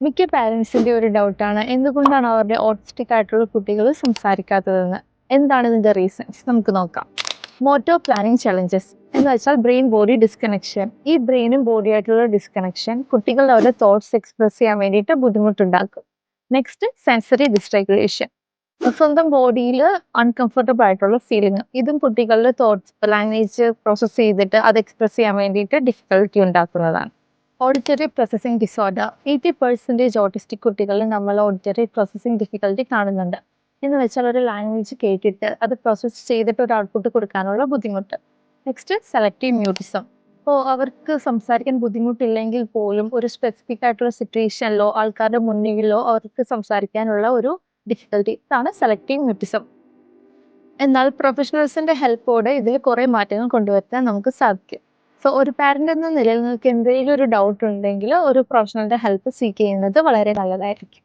മിക്ക പാരൻസിന്റെ ഒരു ഡൗട്ടാണ് എന്തുകൊണ്ടാണ് അവരുടെ ഓട്ടിസ്റ്റിക് ആയിട്ടുള്ള കുട്ടികൾ സംസാരിക്കാത്തതെന്ന്. എന്താണ് ഇതിന്റെ റീസൺസ് നമുക്ക് നോക്കാം. മോട്ടോർ പ്ലാനിങ് ചലഞ്ചസ് എന്ന് വെച്ചാൽ ബ്രെയിൻ ബോഡി ഡിസ്കണക്ഷൻ. ഈ ബ്രെയിനും ബോഡി ആയിട്ടുള്ള ഡിസ്കണക്ഷൻ കുട്ടികൾ അവരുടെ തോട്ട്സ് എക്സ്പ്രസ് ചെയ്യാൻ വേണ്ടിയിട്ട് ബുദ്ധിമുട്ടുണ്ടാക്കും. നെക്സ്റ്റ് സെൻസറി ഡിസ്റെഗുലേഷൻ, സ്വന്തം ബോഡിയിൽ അൺകംഫർട്ടബിൾ ആയിട്ടുള്ള ഫീലിംഗ്. ഇതും കുട്ടികളുടെ തോട്ട്സ് ലാംഗ്വേജ് പ്രോസസ്സ് ചെയ്തിട്ട് അത് എക്സ്പ്രസ് ചെയ്യാൻ വേണ്ടിയിട്ട് ഡിഫിക്കൽട്ടി ഉണ്ടാക്കുന്നതാണ്. ഓഡിറ്ററി പ്രോസസ്സിംഗ് ഡിസോർഡർ, 80% ഓട്ടിസ്റ്റിക് കുട്ടികളിൽ നമ്മൾ ഓഡിറ്ററി പ്രോസസ്സിംഗ് ഡിഫിക്കൽട്ടി കാണുന്നുണ്ട്. എന്ന് വെച്ചാൽ ഒരു ലാംഗ്വേജ് കേട്ടിട്ട് അത് പ്രോസസ്സ് ചെയ്തിട്ട് ഒരു ഔട്ട്പുട്ട് കൊടുക്കാനുള്ള ബുദ്ധിമുട്ട്. Next selective mutism. അപ്പോൾ അവർക്ക് സംസാരിക്കാൻ ബുദ്ധിമുട്ടില്ലെങ്കിൽ പോലും ഒരു സ്പെസിഫിക് ആയിട്ടുള്ള സിറ്റുവേഷനിലോ ആൾക്കാരുടെ മുന്നിലോ അവർക്ക് സംസാരിക്കാനുള്ള ഒരു ഡിഫിക്കൽട്ടി, ഇതാണ് സെലക്റ്റീവ് മ്യൂട്ടിസം. എന്നാൽ പ്രൊഫഷണൽസിന്റെ ഹെൽപ്പോടെ ഇതിൽ കുറേ മാറ്റങ്ങൾ കൊണ്ടുവരാൻ നമുക്ക് സാധിക്കും. സോ ഒരു പാരന്റ് എന്ന നിലയിൽ നിങ്ങൾക്ക് എന്തെങ്കിലും ഒരു ഡൗട്ട് ഉണ്ടെങ്കിൽ ഒരു പ്രൊഫഷണലിന്റെ ഹെൽപ്പ് സീക്ക് ചെയ്യുന്നത് വളരെ നല്ലതായിരിക്കും.